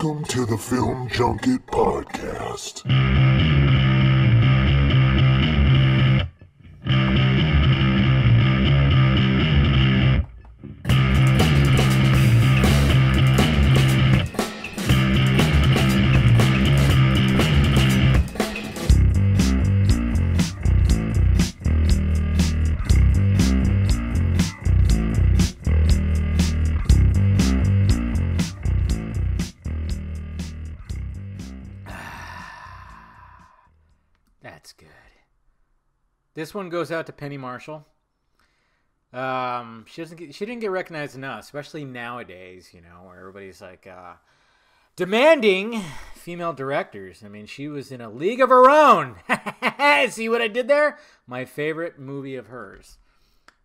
Welcome to the Film Junket podcast. That's good. This one goes out to Penny Marshall. She didn't get recognized enough, especially nowadays, where everybody's like demanding female directors. I mean, she was in a league of her own. See what I did there? My favorite movie of hers.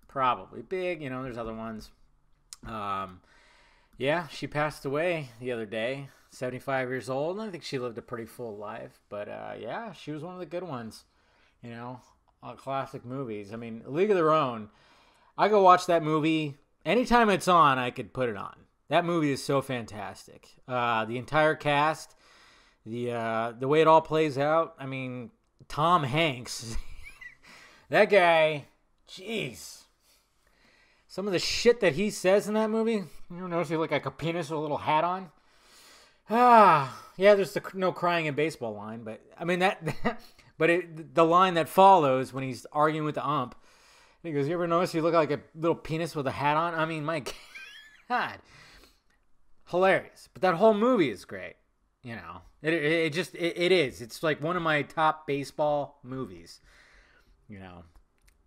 Probably big, there's other ones. Yeah, she passed away the other day. 75 years old. I think she lived a pretty full life. But, yeah, she was one of the good ones, classic movies. I mean, League of Their Own. I go watch that movie. Anytime it's on, I could put it on. That movie is so fantastic. The entire cast, the way it all plays out. I mean, Tom Hanks. That guy, jeez. Some of the shit that he says in that movie. You notice he look like a penis with a little hat on? Yeah, there's the no crying in baseball line, but I mean the line that follows when he's arguing with the ump, he goes, "You ever notice you look like a little penis with a hat on?" I mean, my God, hilarious. But that whole movie is great. It is. It's like one of my top baseball movies.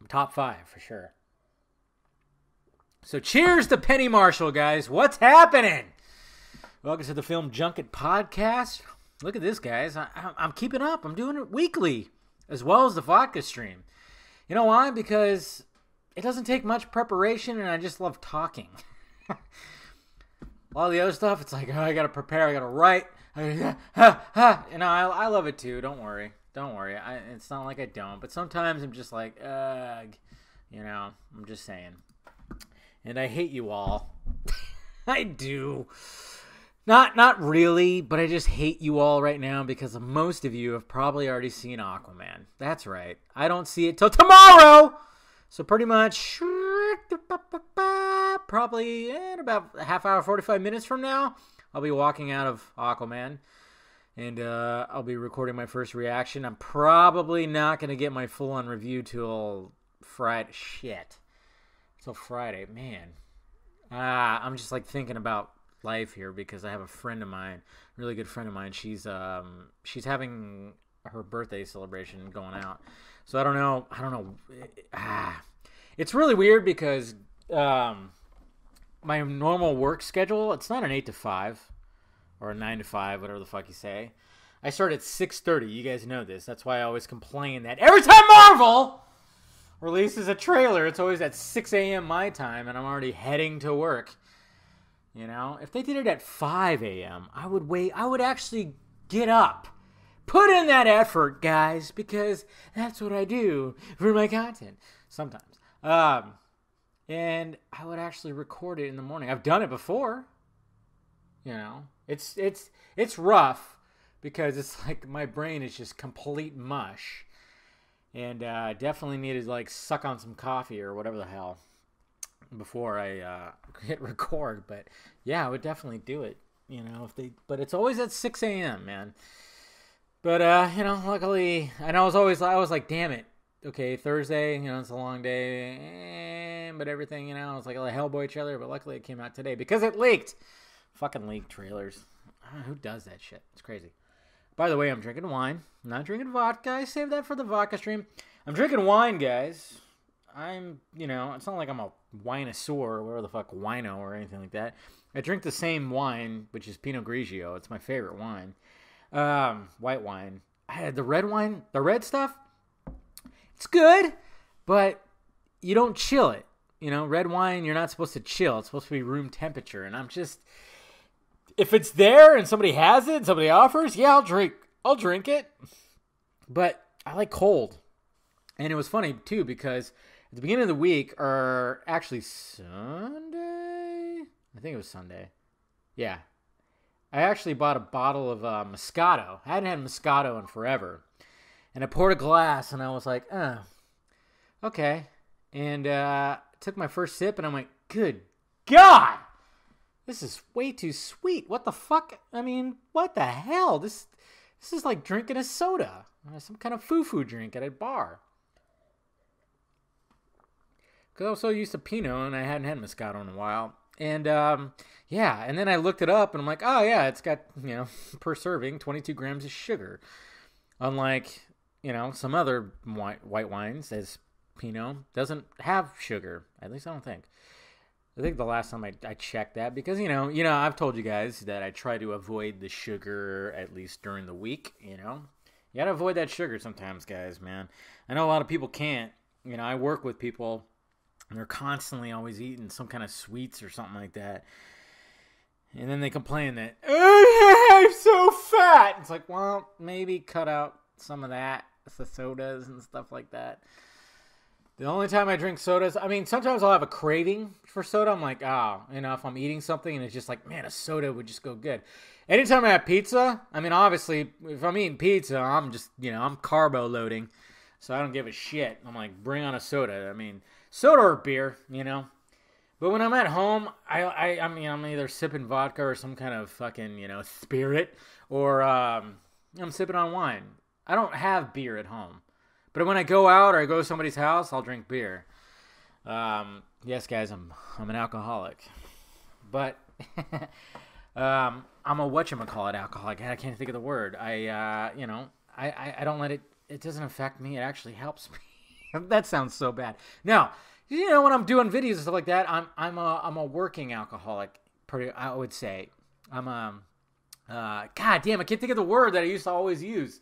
Top 5 for sure. So cheers to Penny Marshall, guys. What's happening? Welcome to the Film Junket podcast. Look at this, guys. I'm keeping up. I'm doing it weekly, as well as the vodka stream. You know why? Because it doesn't take much preparation, and I just love talking. A lot of the other stuff, it's like, I got to prepare. I got to write. I love it too. Don't worry. It's not like I don't. But sometimes I'm just like, I'm just saying. And I hate you all. I do. Not really, but I just hate you all right now because most of you have probably already seen Aquaman. That's right. I don't see it till tomorrow. So pretty much, probably in about a half hour, 45 minutes from now, I'll be walking out of Aquaman. And I'll be recording my first reaction. I'm probably not going to get my full-on review till Friday. Shit. Till Friday. Man. I'm just like thinking about life here because I have a friend of mine, really good friend of mine. She's having her birthday celebration going out. So I don't know. It's really weird because my normal work schedule, it's not an 8 to 5 or a 9 to 5, whatever the fuck you say. I start at 6:30. You guys know this. That's why I always complain that every time Marvel releases a trailer, it's always at 6 a.m. my time, and I'm already heading to work. If they did it at 5 a.m., I would actually get up. Put in that effort, guys, because that's what I do for my content sometimes. And I would actually record it in the morning. I've done it before. It's rough because it's like my brain is just complete mush. And I definitely need to like suck on some coffee or whatever the hell before I hit record. But yeah, I would definitely do it. But it's always at 6 a.m., man. But luckily, and I was like, damn it. Okay, Thursday, it's a long day, but everything, I was like, a Hellboy trailer, but luckily it came out today because it leaked. Fucking leaked trailers. I don't know who does that shit. It's crazy. By the way, I'm drinking wine. I'm not drinking vodka. I saved that for the vodka stream. I'm drinking wine, guys. It's not like I'm a winosaur or whatever the fuck, wino or anything like that. I drink the same wine, which is Pinot Grigio. It's my favorite wine. White wine. I had the red wine, the red stuff. It's good, but you don't chill it. Red wine, you're not supposed to chill. It's supposed to be room temperature. And I'm just, if it's there and somebody has it, somebody offers, yeah, I'll drink it. But I like cold. And it was funny, too, because at the beginning of the week, or actually Sunday, I think it was Sunday. Yeah. I actually bought a bottle of Moscato. I hadn't had Moscato in forever. And I poured a glass, and I was like, okay. And took my first sip, and I'm like, good God! This is way too sweet. What the fuck? I mean, what the hell? This is like drinking a soda. Some kind of foo-foo drink at a bar. Because I was so used to Pinot, and I hadn't had Moscato in a while. And, yeah, and then I looked it up, and I'm like, oh, yeah, it's got, per serving, 22 grams of sugar. Unlike, some other white wines, as Pinot doesn't have sugar. At least I don't think. I think the last time I checked that, because, I've told you guys that I try to avoid the sugar, at least during the week, You got to avoid that sugar sometimes, guys, man. I know a lot of people can't. I work with people, and they're constantly always eating some kind of sweets or something like that. And then they complain that, I'm so fat. It's like, well, maybe cut out some of that, the sodas and stuff like that. The only time I drink sodas, sometimes I'll have a craving for soda. I'm like, if I'm eating something and it's just like, man, a soda would just go good. Anytime I have pizza, obviously, if I'm eating pizza, I'm just, I'm carbo loading. So I don't give a shit. I'm like, bring on a soda. Soda or beer, But when I'm at home, I'm either sipping vodka or some kind of fucking, spirit. Or I'm sipping on wine. I don't have beer at home. But when I go out or I go to somebody's house, I'll drink beer. Yes, guys, I'm an alcoholic. But I'm a whatchamacallit alcoholic. I can't think of the word. I don't let it doesn't affect me. It actually helps me. That sounds so bad. No, when I'm doing videos and stuff like that, I'm a working alcoholic. I would say God damn, I can't think of the word that I used to always use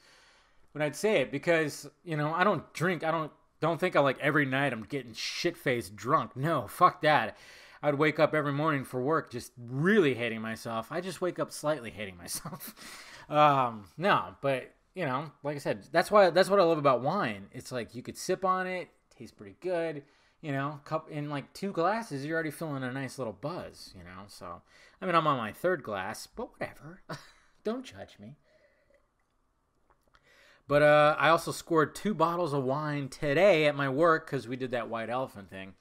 when I'd say it, because I don't drink. I don't think I like every night I'm getting shit-faced drunk. No, fuck that. I'd wake up every morning for work just really hating myself. I just wake up slightly hating myself. No, but like I said, that's what I love about wine. It's like you could sip on it, tastes pretty good. Cup in like 2 glasses, you're already feeling a nice little buzz. So I'm on my 3rd glass, but whatever. Don't judge me. But I also scored 2 bottles of wine today at my work because we did that white elephant thing.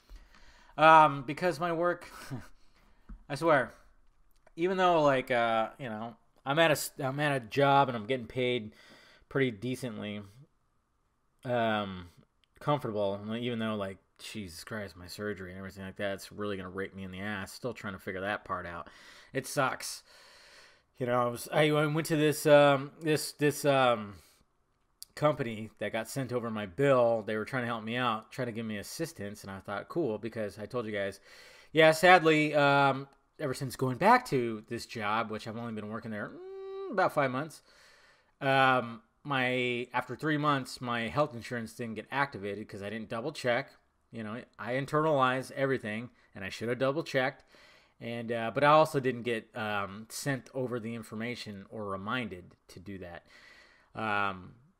Because my work, I swear, even though I'm at a job and I'm getting paid pretty decently, comfortable. Even though Jesus Christ, my surgery and everything like that, it's really gonna rake me in the ass. Still trying to figure that part out. It sucks. I went to this company that got sent over my bill. They were trying to help me out, trying to give me assistance, and I thought, cool, because I told you guys, sadly, ever since going back to this job, which I've only been working there about 5 months, after 3 months, my health insurance didn't get activated because I didn't double check. I internalize everything, and I should have double checked. And but I also didn't get sent over the information or reminded to do that.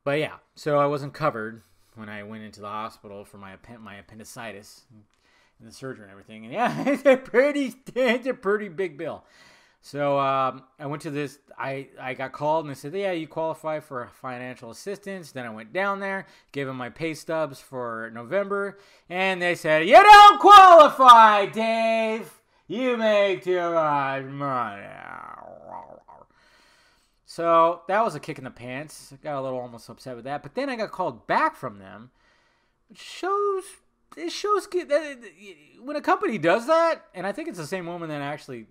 But yeah, so I wasn't covered when I went into the hospital for my appendicitis and the surgery and everything. And yeah, it's a pretty big bill. So I went to this. I got called and they said, yeah, you qualify for financial assistance. Then I went down there, gave them my pay stubs for November, and they said, you don't qualify, Dave. You make too much money. So that was a kick in the pants. I got a little almost upset with that. But then I got called back from them, which shows that when a company does that, and I think it's the same woman that actually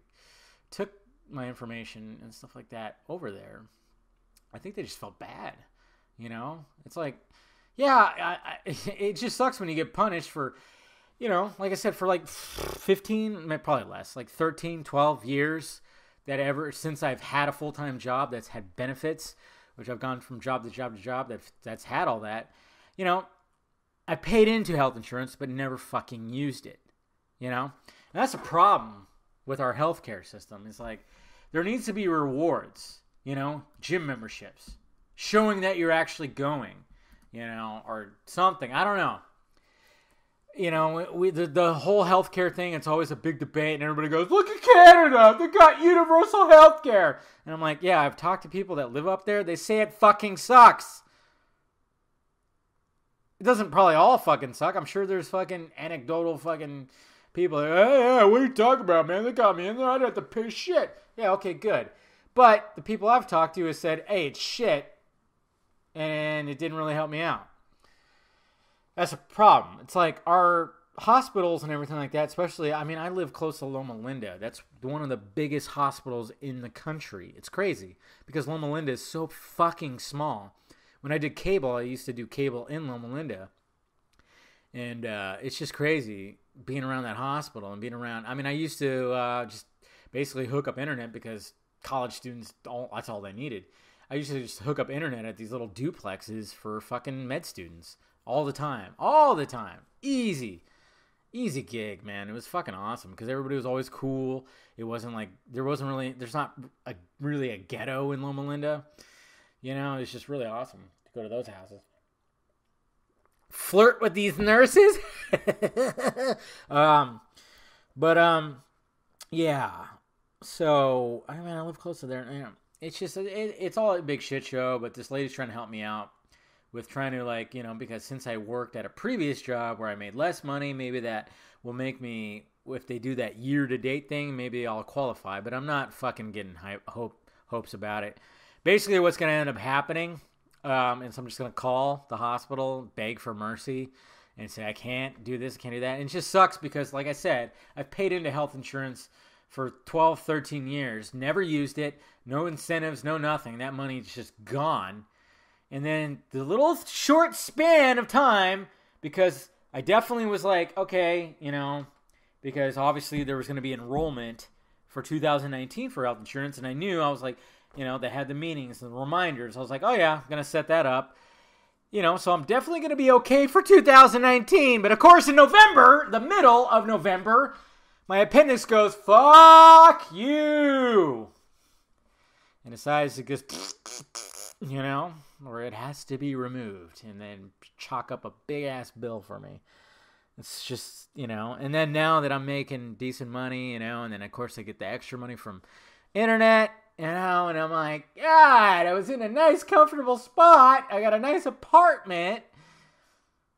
took my information and stuff like that over there, I think they just felt bad. It's like, yeah, it just sucks when you get punished for, like I said, for 15, probably less, 13, 12 years. That ever since I've had a full-time job that's had benefits, which I've gone from job to job to job that's had all that, I paid into health insurance but never fucking used it, And that's a problem with our healthcare system. It's like there needs to be rewards, gym memberships, showing that you're actually going, or something. I don't know. you know, the whole healthcare thing, it's always a big debate, and everybody goes, look at Canada, they got universal healthcare. And I'm like, yeah, I've talked to people that live up there. They say it fucking sucks. It doesn't probably all fucking suck. I'm sure there's fucking anecdotal fucking people like, hey, yeah, what are you talking about, man? They got me in there. I didn't have to pay shit. Yeah, okay, good. But the people I've talked to have said, hey, it's shit, and it didn't really help me out. That's a problem. It's like our hospitals and everything like that, especially, I mean, I live close to Loma Linda. That's one of the biggest hospitals in the country. It's crazy because Loma Linda is so fucking small. When I did cable, I used to do cable in Loma Linda. And it's just crazy being around that hospital and being around. I mean, I used to just basically hook up internet because college students, that's all they needed. I used to just hook up internet at these little duplexes for fucking med students all the time. All the time. Easy gig, man. It was fucking awesome because everybody was always cool. It wasn't like, there's not really a ghetto in Loma Linda. You know, it's just really awesome to go to those houses. Flirt with these nurses. Yeah. So, I mean, I live close to there. You know, it's just, it's all a big shit show, but this lady's trying to help me out with trying to, like, you know, because since I worked at a previous job where I made less money, maybe that will make me, if they do that year-to-date thing, maybe I'll qualify, but I'm not fucking getting hopes about it. Basically, what's going to end up happening, and so I'm just going to call the hospital, beg for mercy, and say, I can't do this, can't do that. And it just sucks because, like I said, I've paid into health insurance for 12, 13 years, never used it, no incentives, no nothing. That money's just gone. And then the little short span of time, because I definitely was like, okay, you know, because obviously there was going to be enrollment for 2019 for health insurance, and I knew, I was like, you know, they had the meetings and the reminders. I was like, oh yeah, I'm going to set that up. You know, so I'm definitely going to be okay for 2019. But of course, in November, the middle of November, my appendix goes, fuck you. And decides to just, you know, or it has to be removed. And then chalk up a big-ass bill for me. It's just, you know, and then now that I'm making decent money, you know, and then of course I get the extra money from internet. You know, and I'm like, God, I was in a nice, comfortable spot. I got a nice apartment,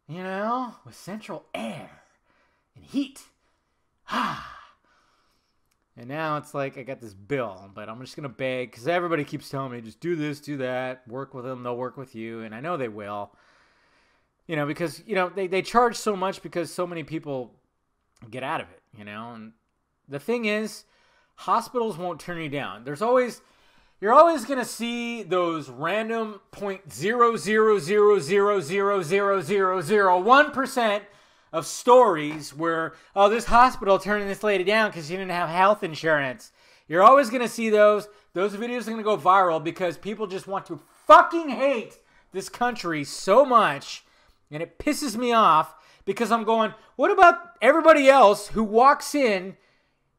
you know, with central air and heat. And now it's like I got this bill, but I'm just going to beg because everybody keeps telling me, just do this, do that, work with them, they'll work with you. And I know they will, you know, because, you know, they charge so much because so many people get out of it, you know. And the thing is, hospitals won't turn you down. You're always going to see those random 0.000000001% of stories where, oh, this hospital turned this lady down because she didn't have health insurance. You're always going to see those. Those videos are going to go viral because people just want to fucking hate this country so much. And it pisses me off because I'm going, what about everybody else who walks in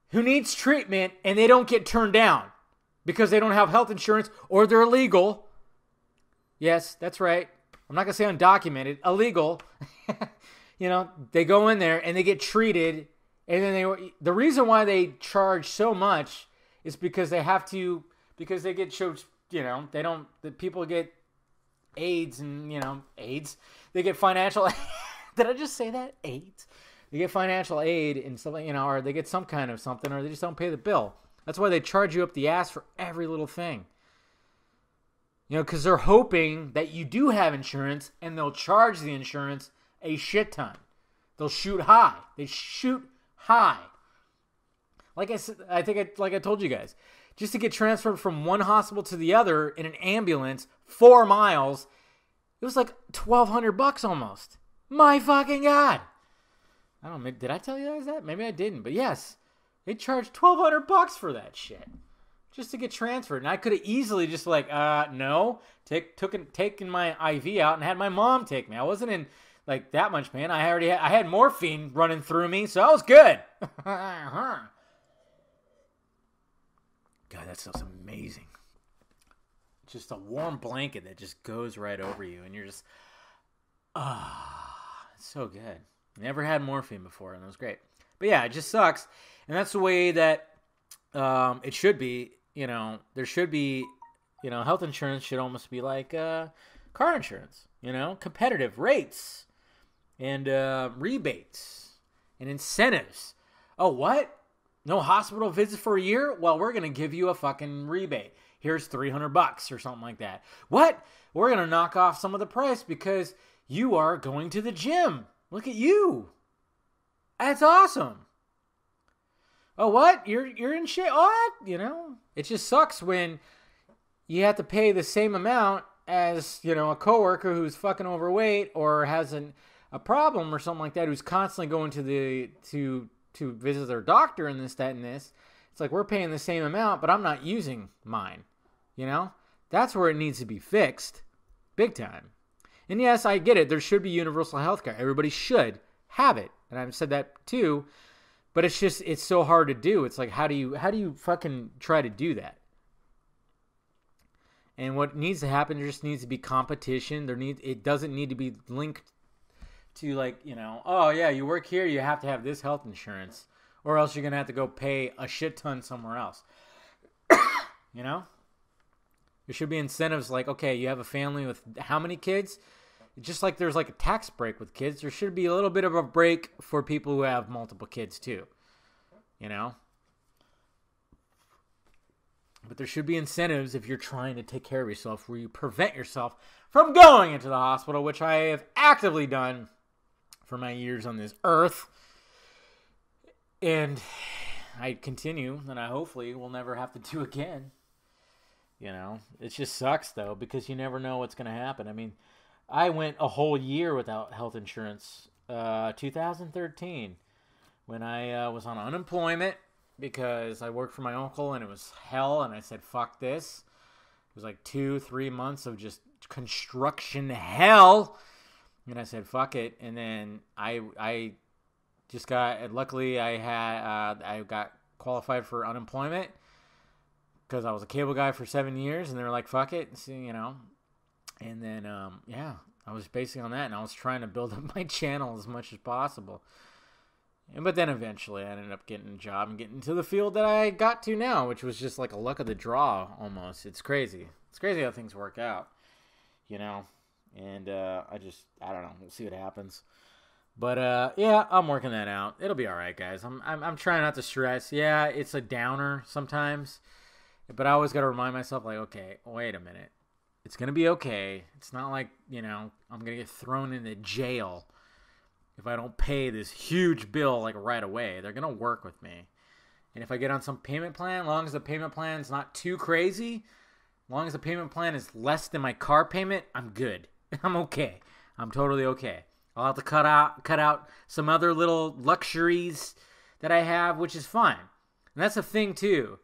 who needs treatment and they don't get turned down because they don't have health insurance or they're illegal? Yes, that's right. I'm not going to say undocumented. Illegal. You know, they go in there and they get treated, and then the reason why they charge so much is because they have to, because they get showed, you know, the people get AIDS and, you know, AIDS. They get financial, did I just say that? AIDS? They get financial aid and something, you know, or they get some kind of something, or they just don't pay the bill. That's why they charge you up the ass for every little thing. You know, because they're hoping that you do have insurance, and they'll charge the insurance a shit ton. They'll shoot high. They shoot high. Like I said, like I told you guys, just to get transferred from one hospital to the other in an ambulance, 4 miles, it was like $1,200 almost. My fucking God. I don't know, did I tell you guys that? Maybe I didn't, but yes, they charged $1,200 for that shit just to get transferred. And I could have easily just like, no, taken my IV out and had my mom take me. I wasn't in like that much pain. I had morphine running through me, so I was good. God, that stuff's amazing. Just a warm blanket that just goes right over you, and you're just, it's so good. Never had morphine before, and it was great. But yeah, it just sucks. And that's the way that it should be. There should be, health insurance should almost be like car insurance. Competitive rates and rebates and incentives. Oh, what? No hospital visits for a year? Well, we're going to give you a fucking rebate. Here's $300 or something like that. What? We're going to knock off some of the price because you are going to the gym. Look at you. That's awesome. Oh, what? You're in shit? What? It just sucks when you have to pay the same amount as, a coworker who's fucking overweight or has a problem or something like that, who's constantly going to visit their doctor and this, that, and this. It's like we're paying the same amount, but I'm not using mine. That's where it needs to be fixed. Big time. And yes, I get it. There should be universal health care. Everybody should have it. And I've said that too. But it's so hard to do. It's like, how do you fucking try to do that? And what needs to happen, there just needs to be competition. It doesn't need to be linked to like, oh yeah, you work here, you have to have this health insurance, or else you're going to have to go pay a shit ton somewhere else. There should be incentives like, okay, you have a family with how many kids? Just like there's like a tax break with kids, there should be a little bit of a break for people who have multiple kids too. But there should be incentives if you're trying to take care of yourself where you prevent yourself from going into the hospital, which I have actively done for my years on this earth. And I continue, and I hopefully will never have to do again. It just sucks though, because you never know what's going to happen. I mean, I went a whole year without health insurance, 2013, when I was on unemployment because I worked for my uncle and it was hell. And I said, fuck this. It was like 2-3 months of just construction hell. And I said, fuck it. And then I just luckily I got qualified for unemployment because I was a cable guy for 7 years, and they were like, fuck it. And then, I was basically on that, and I was trying to build up my channel as much as possible. But then eventually I ended up getting a job and getting to the field that I got to now, which was just like a luck of the draw almost. It's crazy. It's crazy how things work out, And I don't know. We'll see what happens. But I'm working that out. It'll be all right, guys. I'm trying not to stress. Yeah, it's a downer sometimes, but I always got to remind myself, like, okay, wait a minute. It's going to be okay. It's not like, I'm going to get thrown into jail if I don't pay this huge bill, like, right away. They're going to work with me. And if I get on some payment plan, as long as the payment plan is not too crazy, as long as the payment plan is less than my car payment, I'm good. I'm okay. I'm totally okay. I'll have to cut out some other little luxuries that I have, which is fine. And that's a thing, too,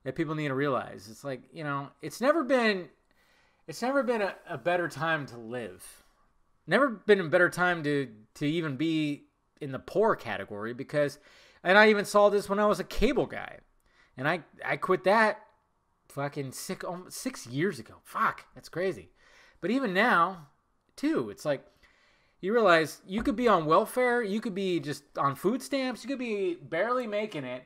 that people need to realize. It's like, it's never been a better time to live. Never been a better time to even be in the poor category and I even saw this when I was a cable guy. And I quit that fucking 6 years ago. Fuck, that's crazy. But even now, too, it's like, you realize you could be on welfare, you could be just on food stamps, you could be barely making it,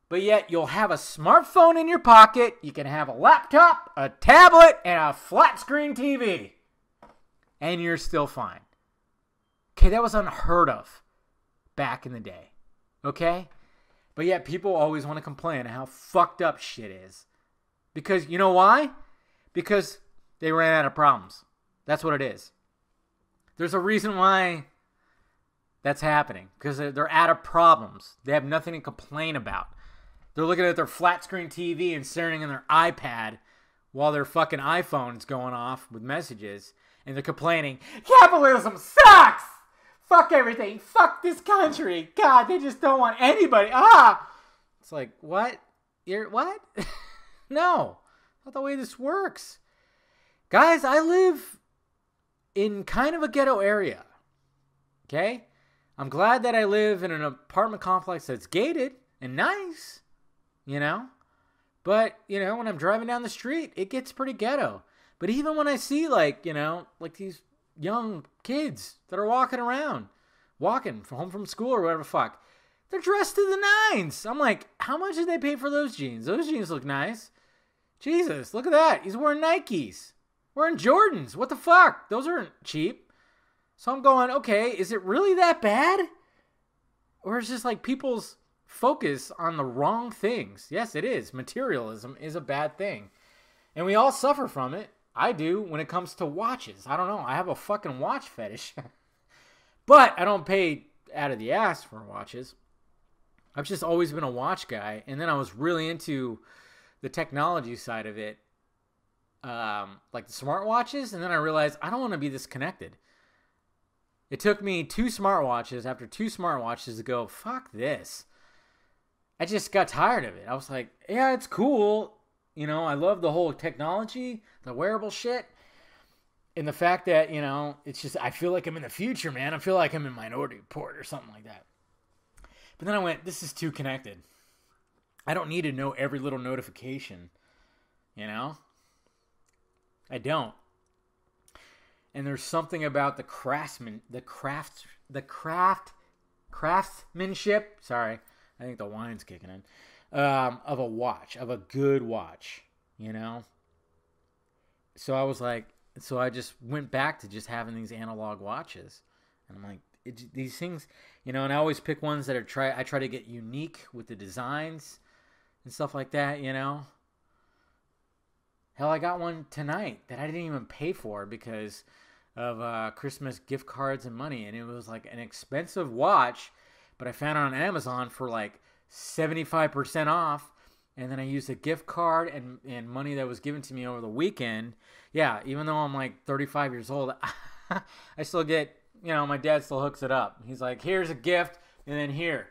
but yet you'll have a smartphone in your pocket, you can have a laptop, a tablet, and a flat screen TV. And you're still fine. Okay, that was unheard of back in the day. Okay? But yet people always want to complain how fucked up shit is. Because, you know why? Because they ran out of problems. That's what it is. There's a reason why that's happening. Because they're out of problems. They have nothing to complain about. They're looking at their flat screen TV and staring in their iPad while their fucking iPhone's going off with messages. And they're complaining, capitalism sucks! Fuck everything. Fuck this country. God, they just don't want anybody. It's like, what? What? No. Not the way this works. Guys, I live in kind of a ghetto area. Okay? I'm glad that I live in an apartment complex that's gated and nice. But, when I'm driving down the street, it gets pretty ghetto. But even when I see, like these young kids that are walking around walking from home from school or whatever the fuck. They're dressed to the nines. I'm like, how much did they pay for those jeans? Those jeans look nice. Jesus, look at that. He's wearing Nikes. Wearing Jordans. What the fuck? Those aren't cheap. So I'm going, okay, is it really that bad? Or is just like people's focus on the wrong things? Yes, it is. Materialism is a bad thing. And we all suffer from it. I do when it comes to watches. I don't know. I have a fucking watch fetish. But I don't pay out of the ass for watches. I've just always been a watch guy. And then I was really into the technology side of it. Like the smartwatches. And then I realized I don't want to be this connected. It took me 2 smartwatches after 2 smartwatches to go, fuck this. I just got tired of it. I was like, yeah, it's cool. You know, I love the whole technology, the wearable shit. And the fact that, you know, it's just, I feel like I'm in the future, man. I feel like I'm in Minority Report or something like that. But then I went, this is too connected. I don't need to know every little notification. You know? I don't. And there's something about the craftsmanship. Sorry, I think the wine's kicking in. Of a watch, of a good watch, you know. So I was like, so I just went back to just having these analog watches, and I'm like, these things, you know. And I always pick ones that I try to get unique with the designs and stuff like that, you know. Hell, I got one tonight that I didn't even pay for because of Christmas gift cards and money. And it was like an expensive watch, but I found it on Amazon for like 75% off. And then I used a gift card and money that was given to me over the weekend. Yeah, even though I'm like 35 years old, I still get, you know, my dad still hooks it up. He's like, here's a gift, and then here.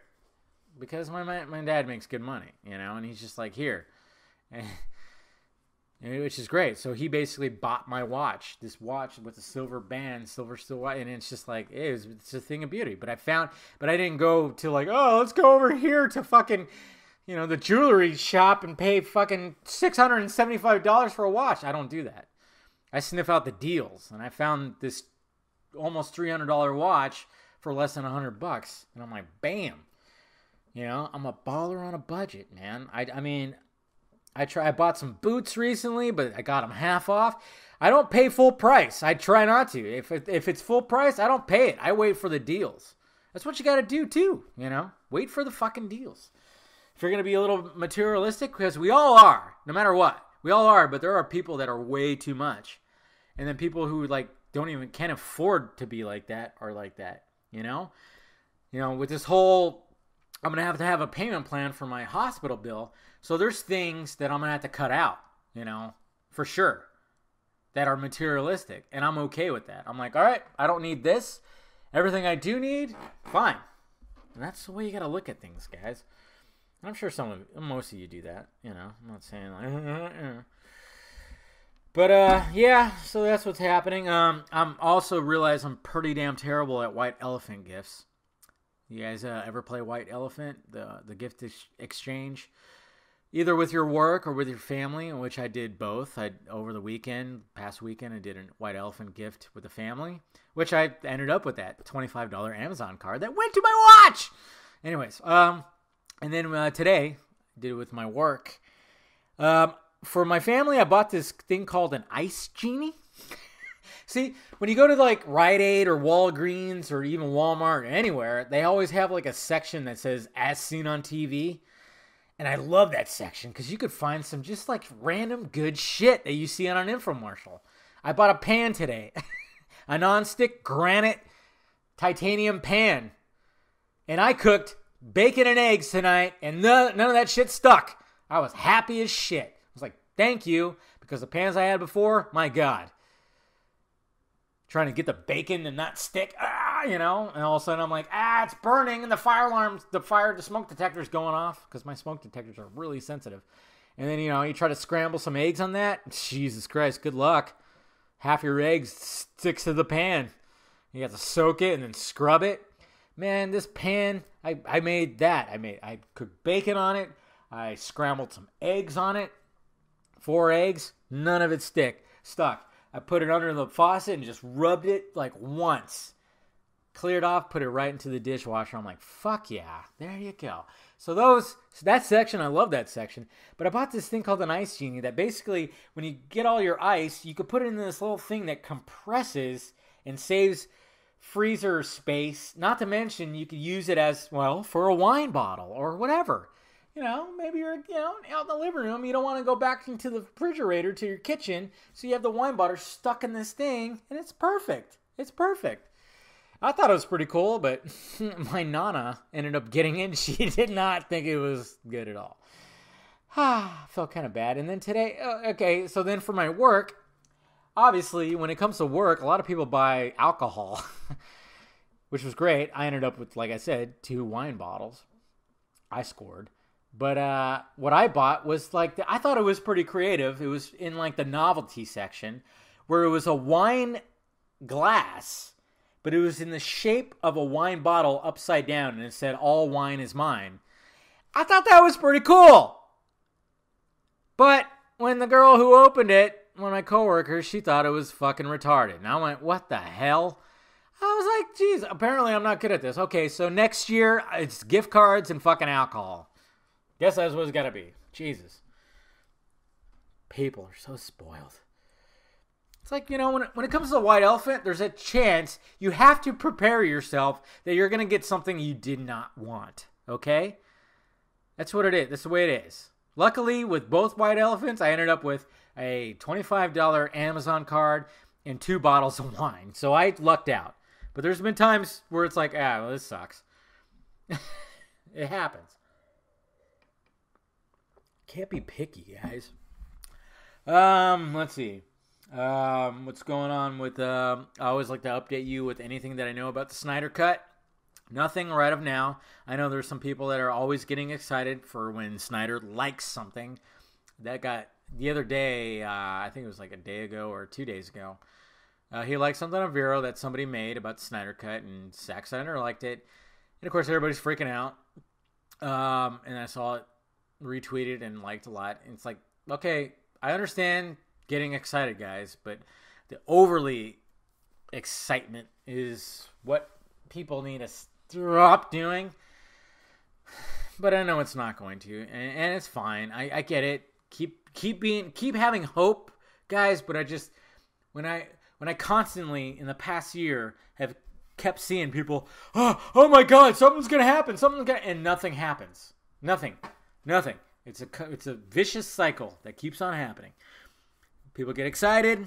Because my dad makes good money, you know, and he's just like, here. Which is great. So he basically bought my watch, this watch with a silver band, silver still white, and it's just like it's a thing of beauty. But I didn't go to like, oh, let's go over here to fucking, you know, the jewelry shop and pay fucking $675 for a watch. I don't do that. I sniff out the deals, and I found this almost $300 watch for less than $100, and I'm like, bam, you know, I'm a baller on a budget, man. I mean. I bought some boots recently, but I got them half off. I don't pay full price. I try not to. If it's full price, I don't pay it. I wait for the deals. That's what you got to do too, you know? Wait for the fucking deals. If you're going to be a little materialistic, because we all are, no matter what. We all are, but there are people that are way too much. And then people who like can't afford to be like that are like that, you know? You know, with this whole, I'm going to have a payment plan for my hospital bill. So there's things that I'm going to have to cut out, you know, for sure, that are materialistic. And I'm okay with that. I'm like, all right, I don't need this. Everything I do need, fine. And that's the way you got to look at things, guys. I'm sure most of you do that, you know. I'm not saying like, But, yeah, so that's what's happening. I'm also realize I'm pretty damn terrible at white elephant gifts. You guys ever play White Elephant, the gift exchange? Either with your work or with your family, in which I did both. Over the past weekend, I did a White Elephant gift with the family, which I ended up with that $25 Amazon card that went to my watch. Anyways, and then today, I did it with my work. For my family, I bought this thing called an ice genie. See, when you go to like Rite Aid or Walgreens or even Walmart or anywhere, they always have like a section that says "As Seen on TV." And I love that section because you could find some just like random good shit that you see on an infomercial. I bought a pan today. A non-stick granite titanium pan. And I cooked bacon and eggs tonight and none of that shit stuck. I was happy as shit. I was like, thank you. Because the pans I had before, my God. Trying to get the bacon and not stick, you know, and all of a sudden I'm like, it's burning, and the smoke detector's going off, because my smoke detectors are really sensitive. And then, you know, you try to scramble some eggs on that, Jesus Christ, good luck. Half your eggs sticks to the pan. You have to soak it and then scrub it. Man, this pan, I made that. I cooked bacon on it, I scrambled some eggs on it, 4 eggs, none of it stuck. I put it under the faucet and just rubbed it like once. cleared off, put it right into the dishwasher. I'm like, fuck yeah, there you go. So that section, I love that section. But I bought this thing called an Ice Genie that basically, when you get all your ice, you could put it in this little thing that compresses and saves freezer space. Not to mention, you could use it as, well, for a wine bottle or whatever. Maybe you're, out in the living room. You don't want to go back into the refrigerator to your kitchen. So you have the wine bottle stuck in this thing, and it's perfect. It's perfect. I thought it was pretty cool, but my Nana ended up getting it. She did not think it was good at all. Felt kind of bad. And then today, so then for my work, obviously, when it comes to work, a lot of people buy alcohol, which was great. I ended up with, like I said, 2 wine bottles. I scored. But what I bought was I thought it was pretty creative. It was in the novelty section where it was a wine glass, but it was in the shape of a wine bottle upside down, and it said, "All wine is mine." I thought that was pretty cool. But when the girl who opened it, one of my coworkers, she thought it was fucking retarded. And I went, what the hell? I was like, geez, apparently I'm not good at this. Okay, so next year, it's gift cards and fucking alcohol. Guess that's what it's got to be. Jesus. People are so spoiled. It's like, when it comes to the white elephant, there's a chance you have to prepare yourself that you're going to get something you did not want. Okay? That's what it is. That's the way it is. Luckily, with both white elephants, I ended up with a $25 Amazon card and 2 bottles of wine. So I lucked out. But there's been times where it's like, well, this sucks. It happens. Can't be picky, guys. Let's see. What's going on with, I always like to update you with anything that I know about the Snyder Cut. Nothing right of now. I know there's some people that are always getting excited for when Snyder likes something. That got, the other day, I think it was like a day ago or 2 days ago, he liked something on Vero that somebody made about the Snyder Cut, and Zack Snyder liked it. And of course, everybody's freaking out. And I saw it retweeted and liked a lot. And it's like, okay, I understand getting excited, guys, but the overly excitement is what people need to stop doing. But I know it's not going to, and it's fine. I get it. Keep having hope, guys. But I just when I constantly in the past year have kept seeing people, oh my God, something's gonna happen, and nothing happens. Nothing. It's a vicious cycle that keeps on happening. People get excited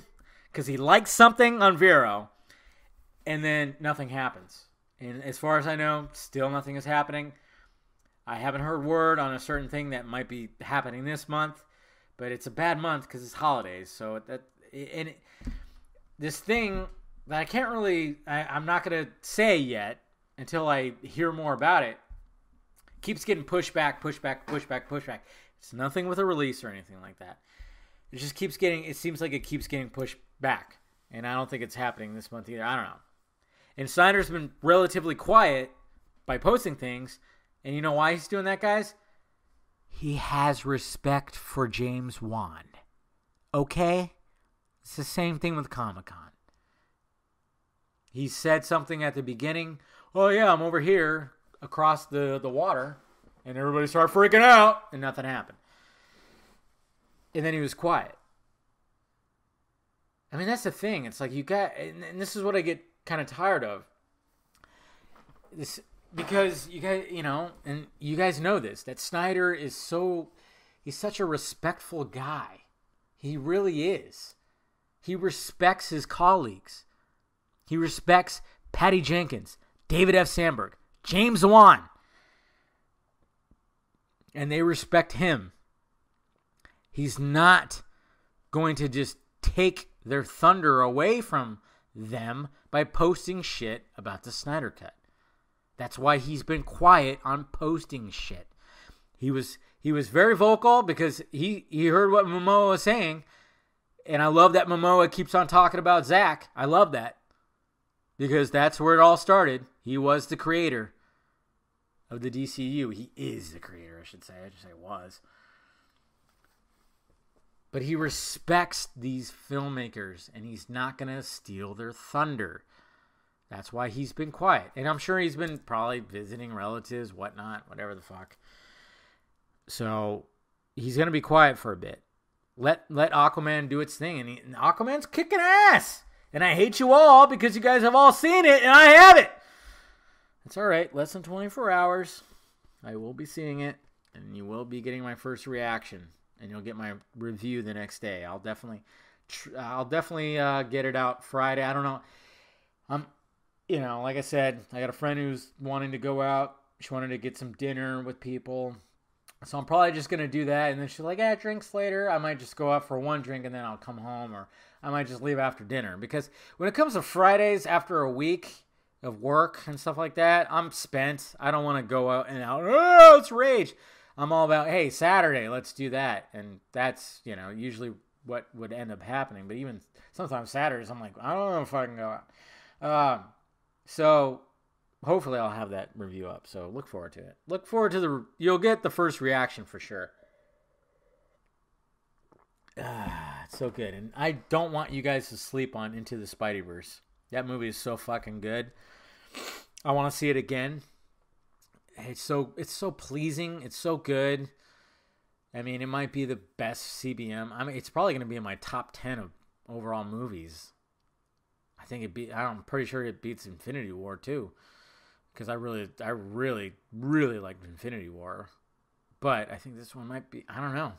because he likes something on Vero, and then nothing happens. And as far as I know, still nothing is happening. I haven't heard word on a certain thing that might be happening this month, but it's a bad month because it's holidays. So this thing that I can't really, I'm not going to say yet until I hear more about it, keeps getting pushed back. It's nothing with a release or anything like that. It just keeps getting, it seems like it keeps getting pushed back. And I don't think it's happening this month either. I don't know. And Snyder's been relatively quiet by posting things. And you know why he's doing that, guys? He has respect for James Wan. Okay? It's the same thing with Comic-Con. He said something at the beginning. Oh, yeah, I'm over here across the water. And everybody started freaking out. And nothing happened. And then he was quiet. I mean, that's the thing. It's like you got... And this is what I get kind of tired of. This... Because you guys, and you guys know this, that Snyder is he's such a respectful guy. He really is. He respects his colleagues. He respects Patty Jenkins, David F. Sandberg, James Wan. And they respect him. He's not going to just take their thunder away from them by posting shit about the Snyder Cut. That's why he's been quiet on posting shit. He was very vocal because he heard what Momoa was saying. And I love that Momoa keeps on talking about Zack. I love that. Because that's where it all started. He was the creator of the DCU. He is the creator, I should say. I just say was. But he respects these filmmakers. And he's not going to steal their thunder. That's why he's been quiet. And I'm sure he's been probably visiting relatives, whatnot, whatever the fuck. So he's going to be quiet for a bit. Let Aquaman do its thing. And Aquaman's kicking ass. And I hate you all because you guys have all seen it and I haven't. It's all right. Less than 24 hours. I will be seeing it. And you will be getting my first reaction. And you'll get my review the next day. I'll definitely get it out Friday. I don't know. Like I said, I got a friend who's wanting to go out. She wanted to get some dinner with people. So I'm probably just going to do that. And then she's like, drinks later. I might just go out for one drink and then I'll come home. Or I might just leave after dinner. Because when it comes to Fridays after a week of work and stuff like that, I'm spent. I don't want to go out and let's rage. I'm all about, hey, Saturday, let's do that. And that's, usually what would end up happening. But even sometimes Saturdays, I'm like, I don't know if I can go out. So hopefully I'll have that review up. So look forward to it. Look forward to you'll get the first reaction for sure. It's so good. And I don't want you guys to sleep on Into the Spideyverse. That movie is so fucking good. I want to see it again. It's so pleasing. It's so good. I mean, it might be the best CBM. I mean, it's probably going to be in my top 10 of overall movies. I think I'm pretty sure it beats Infinity War too, because I really liked Infinity War, but I think this one might be. I don't know.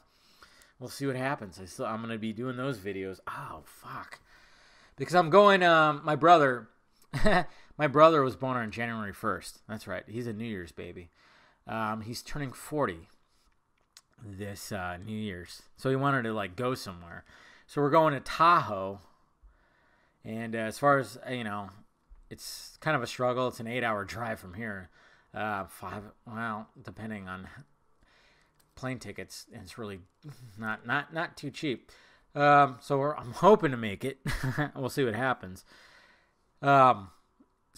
We'll see what happens. I'm gonna be doing those videos. Oh fuck, because I'm going. My brother was born on January 1st. That's right. He's a New Year's baby. He's turning 40 this New Year's, so he wanted to go somewhere. So we're going to Tahoe. And as far as, it's kind of a struggle. It's an 8-hour drive from here. Depending on plane tickets, it's really not too cheap. So I'm hoping to make it. We'll see what happens. So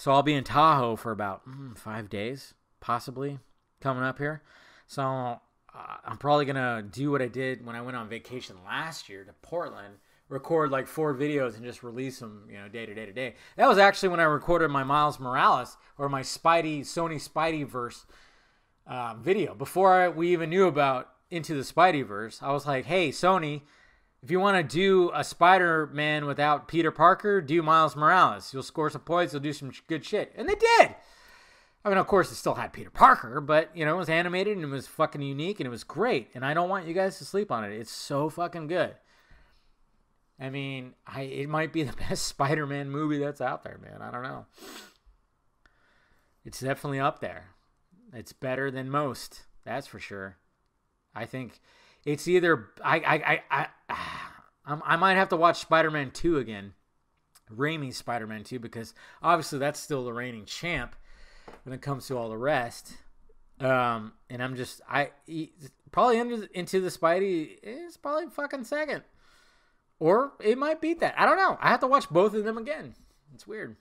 I'll be in Tahoe for about 5 days, possibly, coming up here. So I'm probably going to do what I did when I went on vacation last year to Portland. Record 4 videos and just release them, day to day. That was actually when I recorded my Miles Morales or my Sony Spideyverse video. Before we even knew about Into the Spideyverse, I was like, hey, Sony, if you want to do a Spider-Man without Peter Parker, do Miles Morales. You'll score some points. You'll do some good shit. And they did. I mean, of course, it still had Peter Parker, but, it was animated and it was fucking unique and it was great. And I don't want you guys to sleep on it. It's so fucking good. I mean, it might be the best Spider-Man movie that's out there, man. I don't know. It's definitely up there. It's better than most. That's for sure. I think it's either I might have to watch Spider-Man 2 again. Raimi's Spider-Man 2, because obviously that's still the reigning champ when it comes to all the rest. And I'm just probably Into the Spidey is probably fucking second. Or it might beat that. I don't know. I have to watch both of them again. It's weird.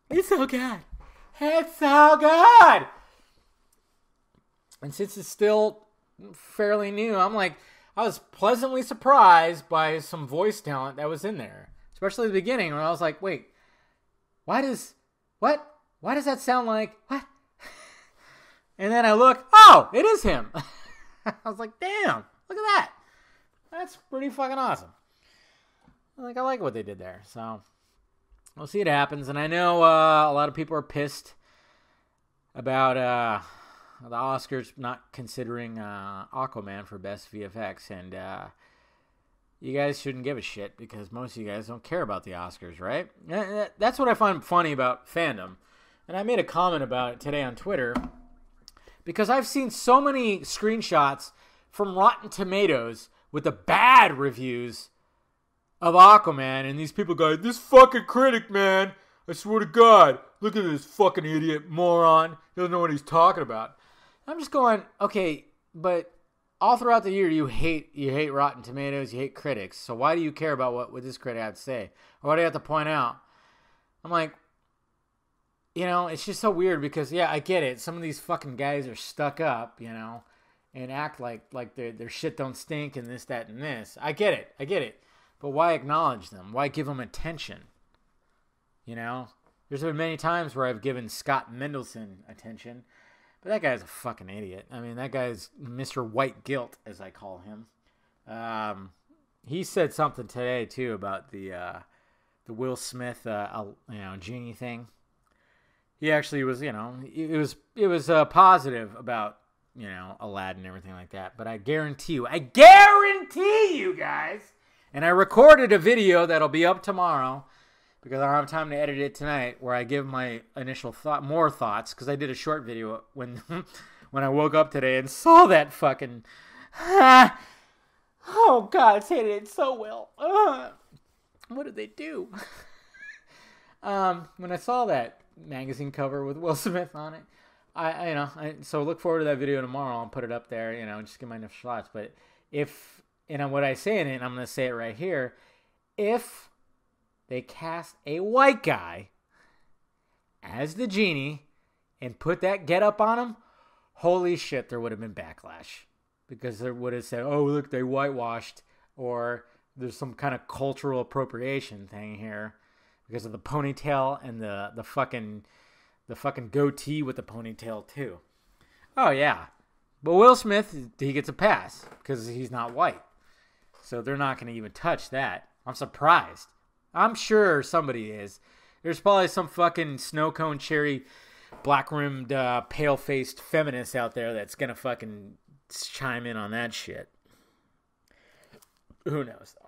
It's so good. It's so good. And since it's still fairly new, I was pleasantly surprised by some voice talent that was in there. Especially at the beginning when I was like, wait, why does that sound like, what? And then I look, oh, it is him. I was like, damn, look at that. That's pretty fucking awesome. I like what they did there. So we'll see what happens. And I know a lot of people are pissed about the Oscars not considering Aquaman for best VFX. And you guys shouldn't give a shit because most of you guys don't care about the Oscars, right? That's what I find funny about fandom. And I made a comment about it today on Twitter because I've seen so many screenshots from Rotten Tomatoes with the bad reviews of Aquaman, and these people go, this fucking critic, man, I swear to God, look at this fucking idiot moron, he doesn't know what he's talking about. I'm just going, okay, but all throughout the year you hate Rotten Tomatoes, you hate critics, so why do you care about what this critic had to say? Or what do you have to point out? I'm like, it's just so weird because, yeah, I get it, some of these fucking guys are stuck up, and act like their shit don't stink and this, that, and this. I get it. But why acknowledge them? Why give them attention? You know, there's been many times where I've given Scott Mendelson attention, but that guy's a fucking idiot. I mean, that guy's Mr. White Guilt, as I call him. He said something today too about the Will Smith, genie thing. He actually was, it was positive about, Aladdin and everything like that. But I guarantee you guys, and I recorded a video that'll be up tomorrow because I don't have time to edit it tonight, where I give my initial more thoughts, because I did a short video when I woke up today and saw that fucking, oh God, it's hated it so well. What did they do? When I saw that magazine cover with Will Smith on it, so look forward to that video tomorrow. I'll put it up there, just give my initial shots. But if, what I say in it, and I'm going to say it right here, if they cast a white guy as the genie and put that getup on him, holy shit, there would have been backlash. Because they would have said, oh, look, they whitewashed, or there's some kind of cultural appropriation thing here because of the ponytail and the fucking goatee with the ponytail too. Oh yeah, but Will Smith, he gets a pass because he's not white, so they're not going to even touch that. I'm surprised. I'm sure somebody is. There's probably some fucking snow cone cherry, black rimmed, pale faced feminist out there that's gonna fucking chime in on that shit. Who knows though?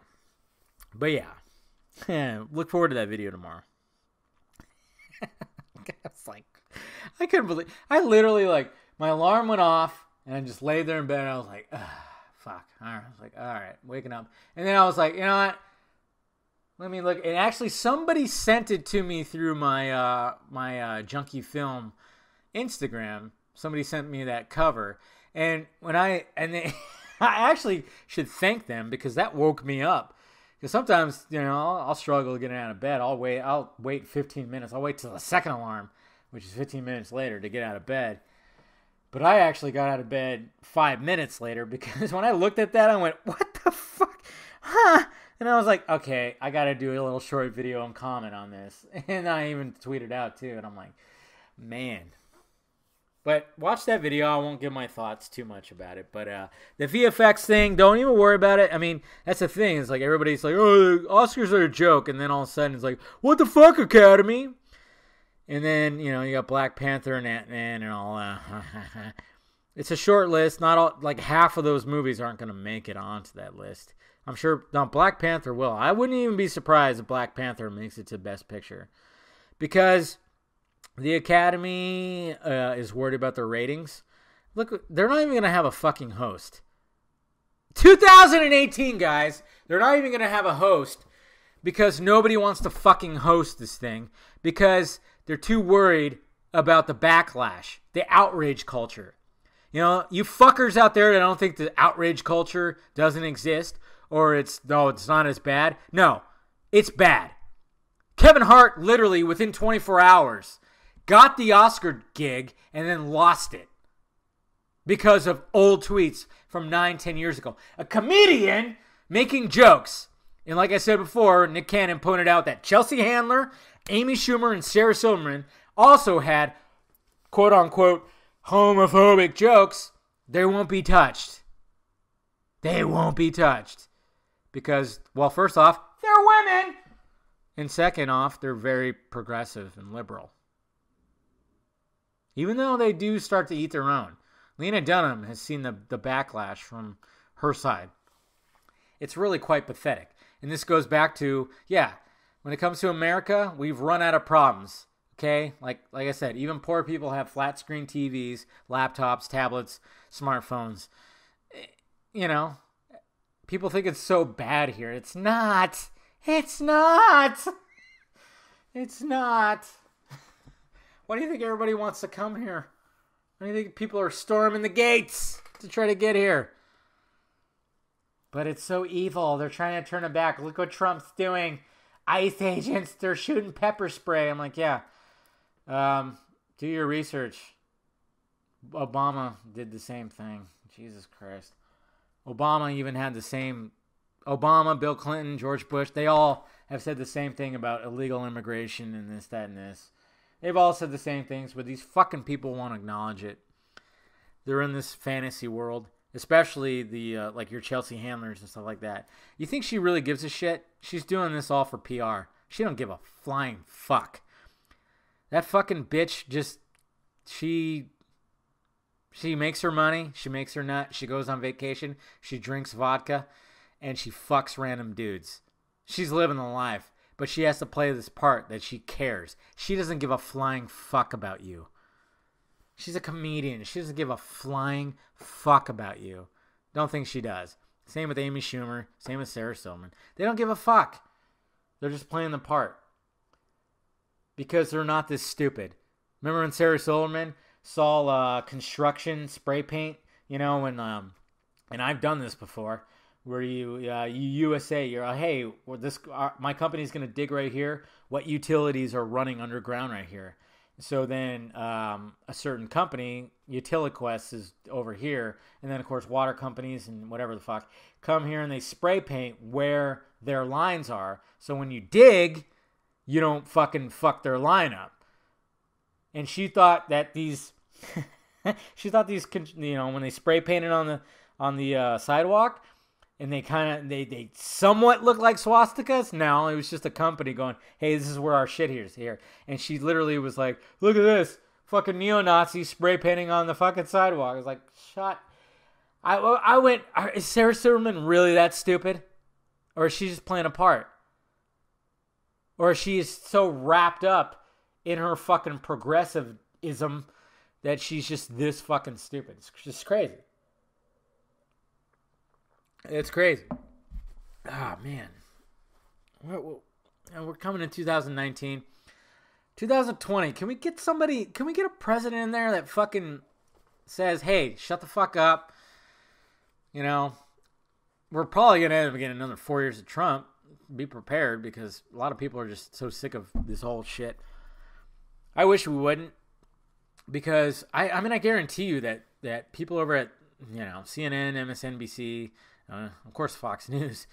But yeah, look forward to that video tomorrow. I couldn't believe. I literally, my alarm went off and I just laid there in bed and I was like, fuck. All right. I was like, all right, waking up. And then I was like, you know what? Let me look. And actually, somebody sent it to me through my Junkie Film Instagram. Somebody sent me that cover, and I actually should thank them, because that woke me up. Because sometimes, I'll struggle getting out of bed. I'll wait 15 minutes. I'll wait till the second alarm, which is 15 minutes later, to get out of bed. But I actually got out of bed 5 minutes later, because when I looked at that, I went, what the fuck? Huh? And I was like, okay, I got to do a little short video and comment on this. And I even tweeted out too. And I'm like, man. But watch that video. I won't give my thoughts too much about it. But the VFX thing, don't even worry about it. I mean, that's the thing. It's like everybody's like, oh, the Oscars are a joke. And then all of a sudden it's like, what the fuck, Academy? And then, you got Black Panther and Ant-Man and all that. It's a short list. Not all, half of those movies aren't going to make it onto that list. I'm sure Black Panther will. I wouldn't even be surprised if Black Panther makes it to Best Picture, because the Academy is worried about their ratings. Look, they're not even going to have a fucking host. 2018, guys. They're not even going to have a host because nobody wants to fucking host this thing, because they're too worried about the backlash, the outrage culture. You fuckers out there that don't think the outrage culture doesn't exist, or it's not as bad. No, it's bad. Kevin Hart literally within 24 hours got the Oscar gig and then lost it because of old tweets from 9-10 years ago. A comedian making jokes. And like I said before, Nick Cannon pointed out that Chelsea Handler, Amy Schumer, and Sarah Silverman also had quote-unquote homophobic jokes. They won't be touched. They won't be touched. Because, well, first off, they're women. And second off, they're very progressive and liberal. Even though they do start to eat their own. Lena Dunham has seen the backlash from her side. It's really quite pathetic. And this goes back to, when it comes to America, we've run out of problems. Okay? Like I said, even poor people have flat screen TVs, laptops, tablets, smartphones. People think it's so bad here. It's not. It's not. It's not. Why do you think everybody wants to come here? Why do you think people are storming the gates to try to get here? But it's so evil. They're trying to turn it back. Look what Trump's doing. ICE agents, they're shooting pepper spray. I'm like, yeah. Do your research. Obama did the same thing. Jesus Christ. Obama even had the same. Obama, Bill Clinton, George Bush, they all have said the same thing about illegal immigration and this, that, and this. They've all said the same things, but these fucking people won't acknowledge it. They're in this fantasy world, especially the like your Chelsea Handlers and stuff like that. You think she really gives a shit? She's doing this all for PR. She don't give a flying fuck. That fucking bitch just, she makes her money. She makes her nut. She goes on vacation. She drinks vodka, and she fucks random dudes. She's living the life, but she has to play this part that she cares. She doesn't give a flying fuck about you. She's a comedian. She doesn't give a flying fuck about you. Don't think she does. Same with Amy Schumer. Same with Sarah Silverman. They don't give a fuck. They're just playing the part. Because they're not this stupid. Remember when Sarah Silverman saw construction spray paint? You know, when and I've done this before, where you USA, you're hey, my company's gonna dig right here. What utilities are running underground right here? So then a certain company, Utiliquest, is over here. And then, of course, water companies and whatever the fuck come here and they spray paint where their lines are. So when you dig, you don't fucking fuck their line up. And she thought that these... you know, when they spray painted on the sidewalk... And they somewhat look like swastikas. No, it was just a company going, hey, this is where our shit is here. And she literally was like, look at this. Fucking neo-Nazis spray painting on the fucking sidewalk. I was like, shut. I went, is Sarah Silverman really that stupid? Or is she just playing a part? Or is she so wrapped up in her fucking progressivism that she's just this fucking stupid? It's just crazy. It's crazy. Ah, man. We're coming in 2019. 2020. Can we get a president in there that fucking says, hey, shut the fuck up? You know, we're probably going to end up getting another 4 years of Trump. Be prepared because a lot of people are just so sick of this whole shit. I wish we wouldn't. Because, I mean, I guarantee you that people over at, you know, CNN, MSNBC... of course, Fox News.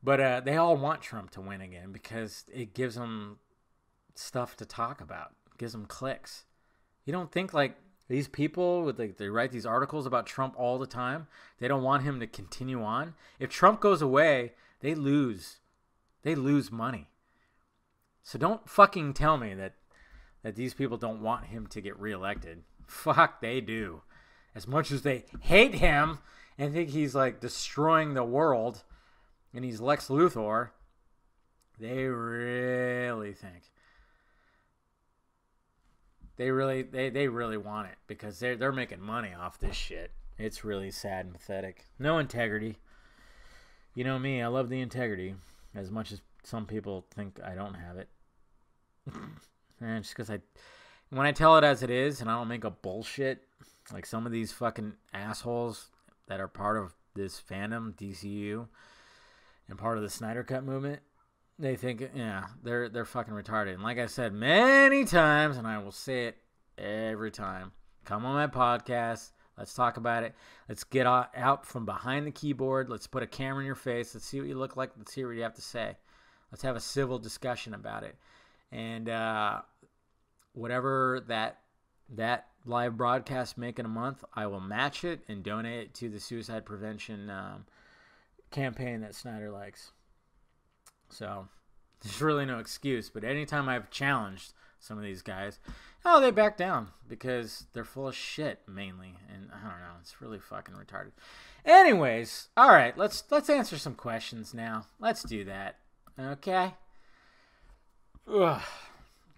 But they all want Trump to win again because it gives them stuff to talk about. It gives them clicks. You don't think like these people, they write these articles about Trump all the time. They don't want him to continue on. If Trump goes away, they lose. They lose money. So don't fucking tell me that these people don't want him to get reelected. Fuck, they do. As much as they hate him and think he's like destroying the world and he's Lex Luthor, they really think. They really want it because they're making money off this shit. It's really sad and pathetic. No integrity. You know me, I love the integrity as much as some people think I don't have it. And just because when I tell it as it is and I don't make a bullshit, like some of these fucking assholes that are part of this fandom, DCU, and part of the Snyder Cut movement, they think, yeah, they're fucking retarded. And like I said many times, and I will say it every time, come on my podcast, let's talk about it. Let's get out from behind the keyboard. Let's put a camera in your face. Let's see what you look like. Let's hear what you have to say. Let's have a civil discussion about it. And whatever that live broadcast make in a month, I will match it and donate it to the suicide prevention campaign that Snyder likes. So there's really no excuse, but anytime I've challenged some of these guys, they back down because they're full of shit mainly, and I don't know, it's really fucking retarded. Anyways, all right, let's answer some questions now. Let's do that. Okay. Ugh.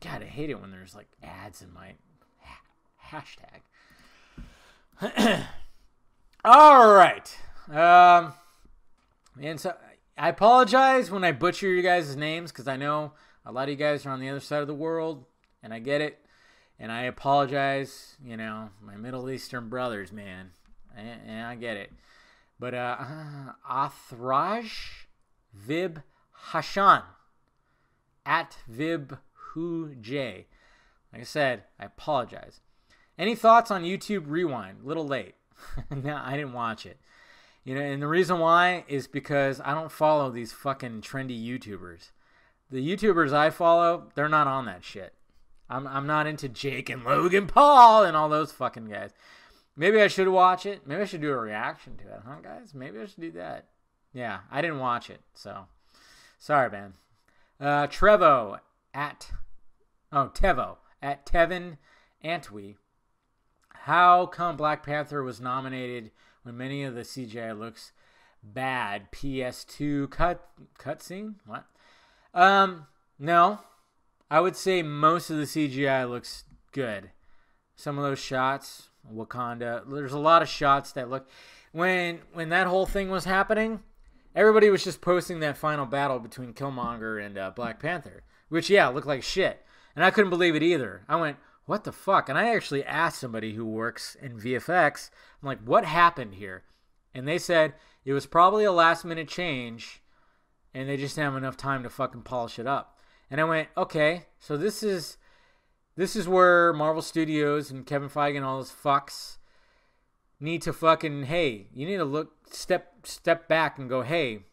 God, I hate it when there's like ads in my hashtag. All right. And so I apologize when I butcher you guys' names because I know a lot of you guys are on the other side of the world, and I get it. And I apologize, my Middle Eastern brothers, man. And I get it. But Athraj Vib Hashan at VibHuJ. Like I said, I apologize. Any thoughts on YouTube Rewind? Little late. No, I didn't watch it. And the reason why is because I don't follow these fucking trendy YouTubers. The YouTubers I follow, they're not on that shit. I'm not into Jake and Logan Paul and all those fucking guys. Maybe I should watch it. Maybe I should do a reaction to it, huh, guys? Maybe I should do that. Yeah, I didn't watch it, so sorry, man. Tevo at Tevin Antwi. How come Black Panther was nominated when many of the CGI looks bad? PS2 cutscene? What? No. I would say most of the CGI looks good. Some of those shots, Wakanda, there's a lot of shots that look... When that whole thing was happening, everybody was just posting that final battle between Killmonger and Black Panther, which, yeah, looked like shit. And I couldn't believe it either. I went, what the fuck? And I actually asked somebody who works in VFX, I'm like, what happened here? And they said it was probably a last-minute change, and they just didn't have enough time to fucking polish it up. And I went, okay, so this is where Marvel Studios and Kevin Feige and all those fucks need to fucking, hey, you need to step back and go, hey,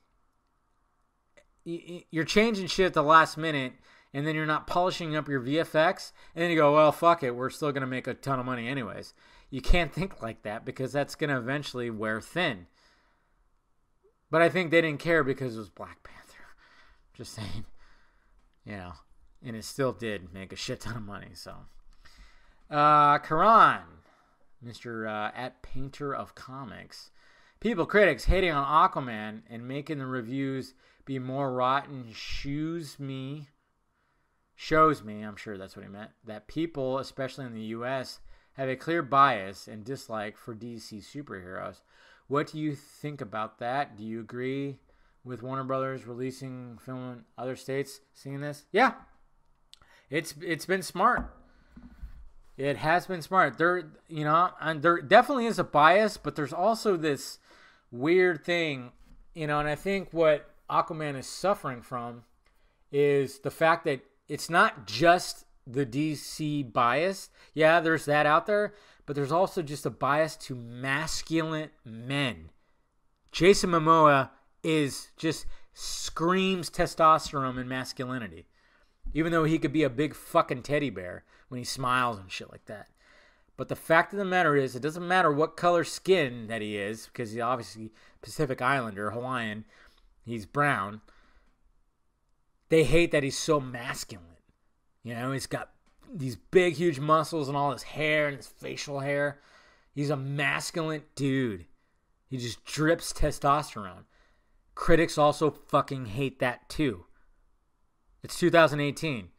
you're changing shit at the last minute, and then you're not polishing up your VFX, and then you go, well, fuck it, we're still going to make a ton of money anyways. You can't think like that because that's going to eventually wear thin. But I think they didn't care because it was Black Panther. Just saying. And it still did make a shit ton of money, so. Karan, Mr. At Painter of Comics. People, critics, hating on Aquaman and making the reviews be more rotten shows me, I'm sure that's what he meant, that people, especially in the U.S., have a clear bias and dislike for DC superheroes. What do you think about that? Do you agree with Warner Brothers releasing film in other states seeing this? Yeah. It's been smart. It has been smart. And there definitely is a bias, but there's also this weird thing, and I think what Aquaman is suffering from is the fact that it's not just the DC bias. Yeah, there's that out there, but there's also just a bias to masculine men. Jason Momoa just screams testosterone and masculinity, even though he could be a big fucking teddy bear when he smiles and shit like that. But the fact of the matter is, it doesn't matter what color skin that he is, because he's obviously Pacific Islander, Hawaiian, he's brown. They hate that he's so masculine. He's got these big, huge muscles and all his hair and his facial hair. He's a masculine dude. He just drips testosterone. Critics also fucking hate that too. It's 2018.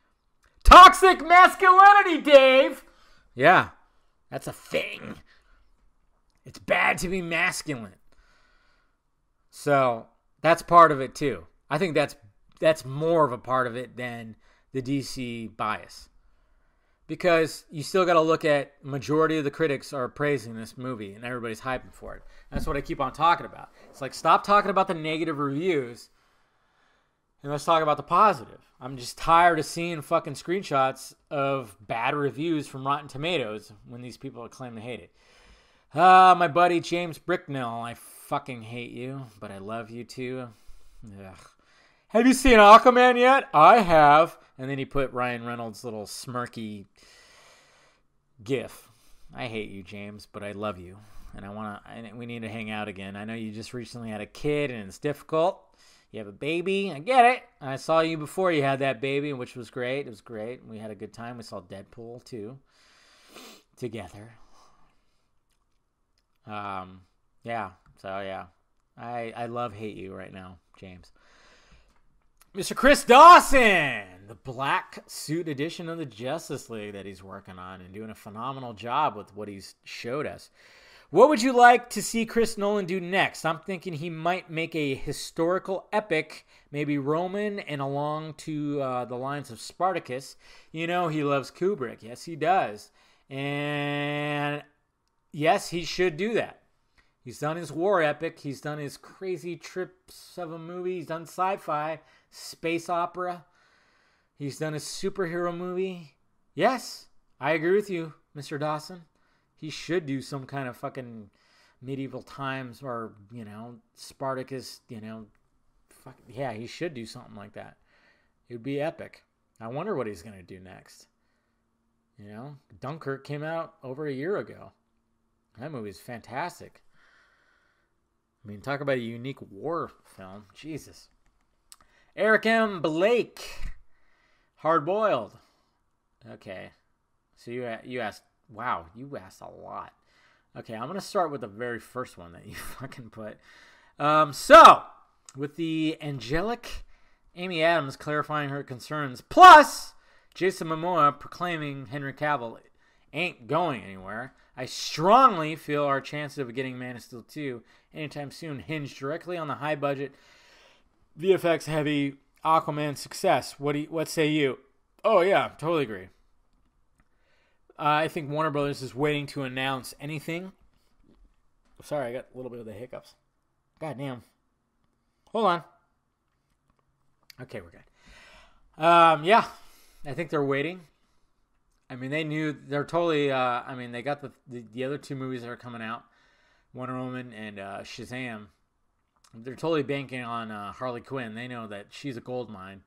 Toxic masculinity, Dave! Yeah, that's a thing. It's bad to be masculine. So, that's part of it too. I think that's more of a part of it than the DC bias. Because you still got to look at majority of the critics are praising this movie and everybody's hyping for it. That's what I keep on talking about. It's like, stop talking about the negative reviews and let's talk about the positive. I'm just tired of seeing fucking screenshots of bad reviews from Rotten Tomatoes when these people claim to hate it. My buddy James Bricknell, I fucking hate you, but I love you too. Ugh. Have you seen Aquaman yet? I have. And then he put Ryan Reynolds' little smirky gif. I hate you, James, but I love you. And we need to hang out again. I know you just recently had a kid and it's difficult. You have a baby. I get it. I saw you before you had that baby, which was great. It was great. We had a good time. We saw Deadpool, too, together. Yeah. So, yeah. I love hate you right now, James. Mr. Chris Dawson, the black suit edition of the Justice League that he's working on and doing a phenomenal job with what he's showed us. What would you like to see Chris Nolan do next? I'm thinking he might make a historical epic, maybe Roman and along to the lines of Spartacus. He loves Kubrick. Yes, he does. And yes, he should do that. He's done his war epic. He's done his crazy trips of a movie. He's done sci-fi, space opera. He's done a superhero movie. Yes, I agree with you, Mr. Dawson. He should do some kind of fucking medieval times, or, Spartacus, yeah, he should do something like that. It would be epic. I wonder what he's going to do next. Dunkirk came out over a year ago. That movie is fantastic. I mean, talk about a unique war film. Jesus. Eric M. Blake. Hard Boiled. Okay. So you asked, wow, you asked a lot. Okay, I'm going to start with the very first one that you fucking put. So, with the angelic Amy Adams clarifying her concerns, plus Jason Momoa proclaiming Henry Cavill ain't going anywhere, I strongly feel our chances of getting Man of Steel 2 anytime soon hinge directly on the high-budget, VFX-heavy Aquaman success. What say you? Oh, yeah, totally agree. I think Warner Brothers is waiting to announce anything. Sorry, I got a little bit of the hiccups. God damn. Hold on. Okay, we're good. Yeah, I think they're waiting. I mean, they're totally, they got the other two movies that are coming out, Wonder Woman and Shazam. They're totally banking on Harley Quinn. They know that she's a gold mine.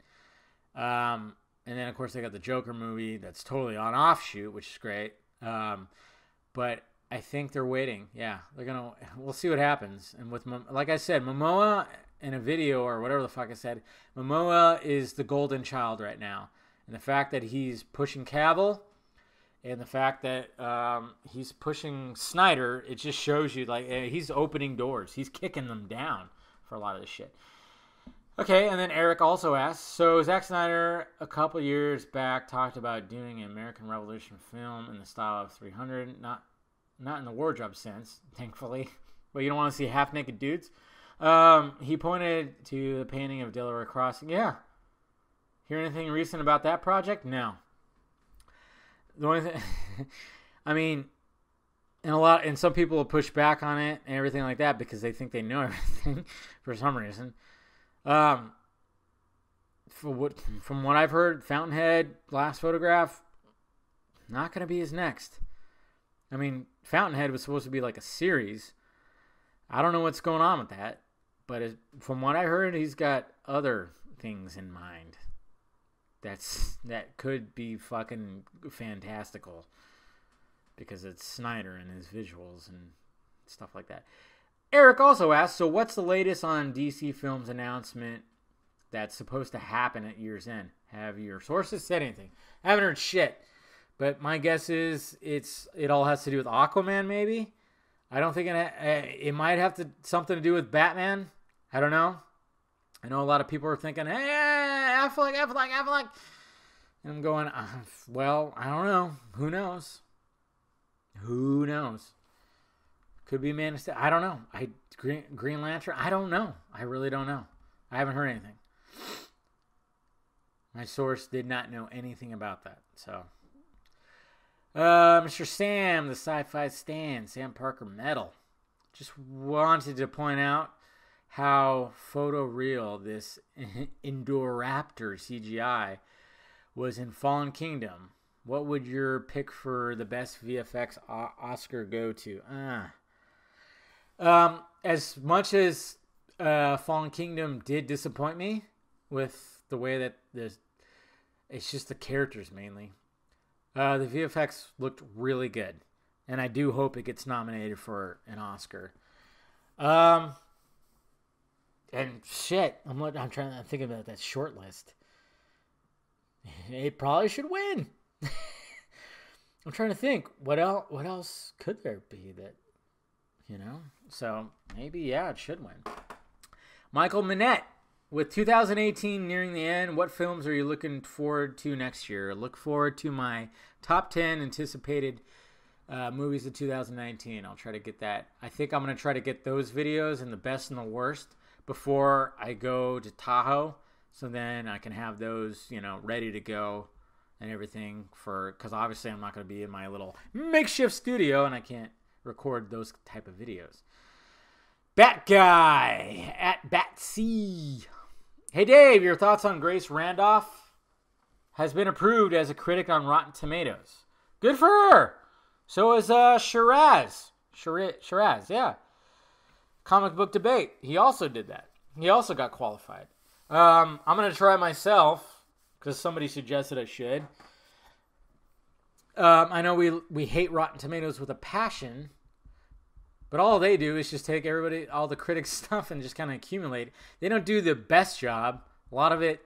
And then, of course, they got the Joker movie that's totally on offshoot, which is great. But I think they're waiting. Yeah, we'll see what happens. And with, like I said, Momoa in a video or whatever the fuck I said, Momoa is the golden child right now. And the fact that he's pushing Cavill and the fact that he's pushing Snyder, it just shows you, he's opening doors. He's kicking them down for a lot of this shit. Okay, and then Eric also asks, so Zack Snyder a couple years back talked about doing an American Revolution film in the style of 300, not in the wardrobe sense, thankfully, but you don't want to see half-naked dudes. He pointed to the painting of Delaware Crossing. Yeah. Hear anything recent about that project? No. The only thing, I mean, and some people will push back on it and everything like that because they think they know everything for some reason. From what I've heard, Fountainhead, Last Photograph, not going to be his next. I mean, Fountainhead was supposed to be like a series. I don't know what's going on with that, but from what I heard, he's got other things in mind. That could be fucking fantastical because it's Snyder and his visuals and stuff like that. Eric also asked, so what's the latest on DC Films announcement that's supposed to happen at year's end? Have your sources said anything? I haven't heard shit, but my guess is it all has to do with Aquaman, maybe. I don't think it might have something to do with Batman. I don't know. I know a lot of people are thinking, hey, Affleck. And I'm going, well, I don't know. Who knows? Could be Man of Steel. I don't know. Green Lantern. I don't know. I really don't know. I haven't heard anything. My source did not know anything about that. So, Mr. Sam, the Sci-Fi Stan, Sam Parker Metal, just wanted to point out how photoreal this Indoraptor CGI was in Fallen Kingdom. What would your pick for the best VFX Oscar go to? As much as Fallen Kingdom did disappoint me with the way that it's just the characters mainly. The VFX looked really good, and I do hope it gets nominated for an Oscar. And shit, I'm trying to think about that short list. It probably should win. I'm trying to think what else could there be that, so maybe, yeah, it should win. Michael Minette, with 2018 nearing the end, what films are you looking forward to next year? Look forward to my top 10 anticipated movies of 2019. I'll try to get that. I think I'm going to try to get those videos and the best and the worst before I go to Tahoe, so then I can have those, ready to go and everything because obviously I'm not going to be in my little makeshift studio and I can't record those type of videos. Bat Guy at Batsy. Hey Dave, your thoughts on Grace Randolph? Has been approved as a critic on Rotten Tomatoes. Good for her. So is Shiraz. Shiraz, yeah. Comic book debate. He also did that. He also got qualified. I'm going to try myself because somebody suggested I should. I know we hate Rotten Tomatoes with a passion, but all they do is just take all the critics' stuff and just kind of accumulate. They don't do the best job. A lot of it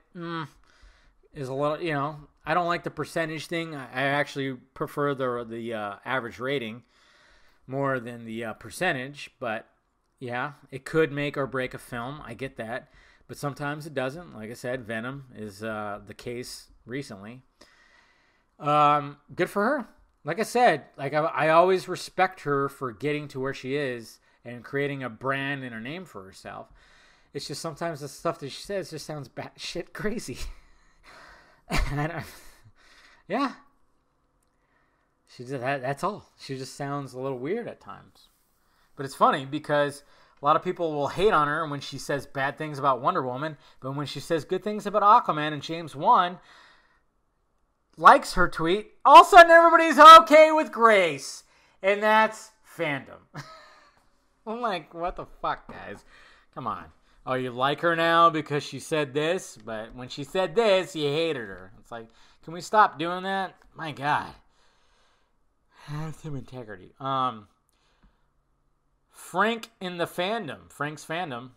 is a little, I don't like the percentage thing. I actually prefer the average rating more than the percentage, but yeah, it could make or break a film. I get that. But sometimes it doesn't. Like I said, Venom is the case recently. Good for her. Like I said, I always respect her for getting to where she is and creating a brand and a name for herself. It's just sometimes the stuff that she says just sounds batshit crazy. Yeah. That's all. She just sounds a little weird at times. But it's funny because a lot of people will hate on her when she says bad things about Wonder Woman, but when she says good things about Aquaman and James Wan, likes her tweet, all of a sudden everybody's okay with Grace. And that's fandom. I'm like, what the fuck, guys? Come on. Oh, you like her now because she said this? But when she said this, you hated her. It's like, can we stop doing that? My God. Have some integrity. Frank in the fandom. Frank's fandom.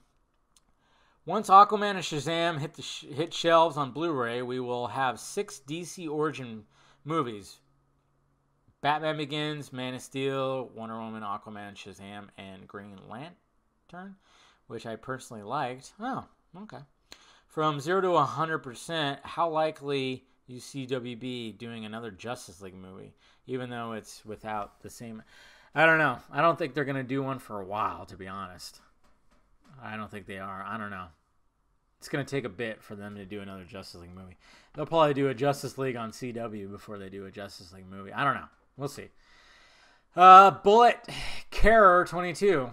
Once Aquaman and Shazam hit shelves on Blu-ray, we will have 6 DC origin movies. Batman Begins, Man of Steel, Wonder Woman, Aquaman, Shazam, and Green Lantern, which I personally liked. Oh, okay. From 0 to 100%, how likely you see WB doing another Justice League movie, even though it's without the same... I don't know. I don't think they're going to do one for a while, to be honest. I don't think they are. I don't know. It's going to take a bit for them to do another Justice League movie. They'll probably do a Justice League on CW before they do a Justice League movie. I don't know. We'll see. Bullet Carer 22.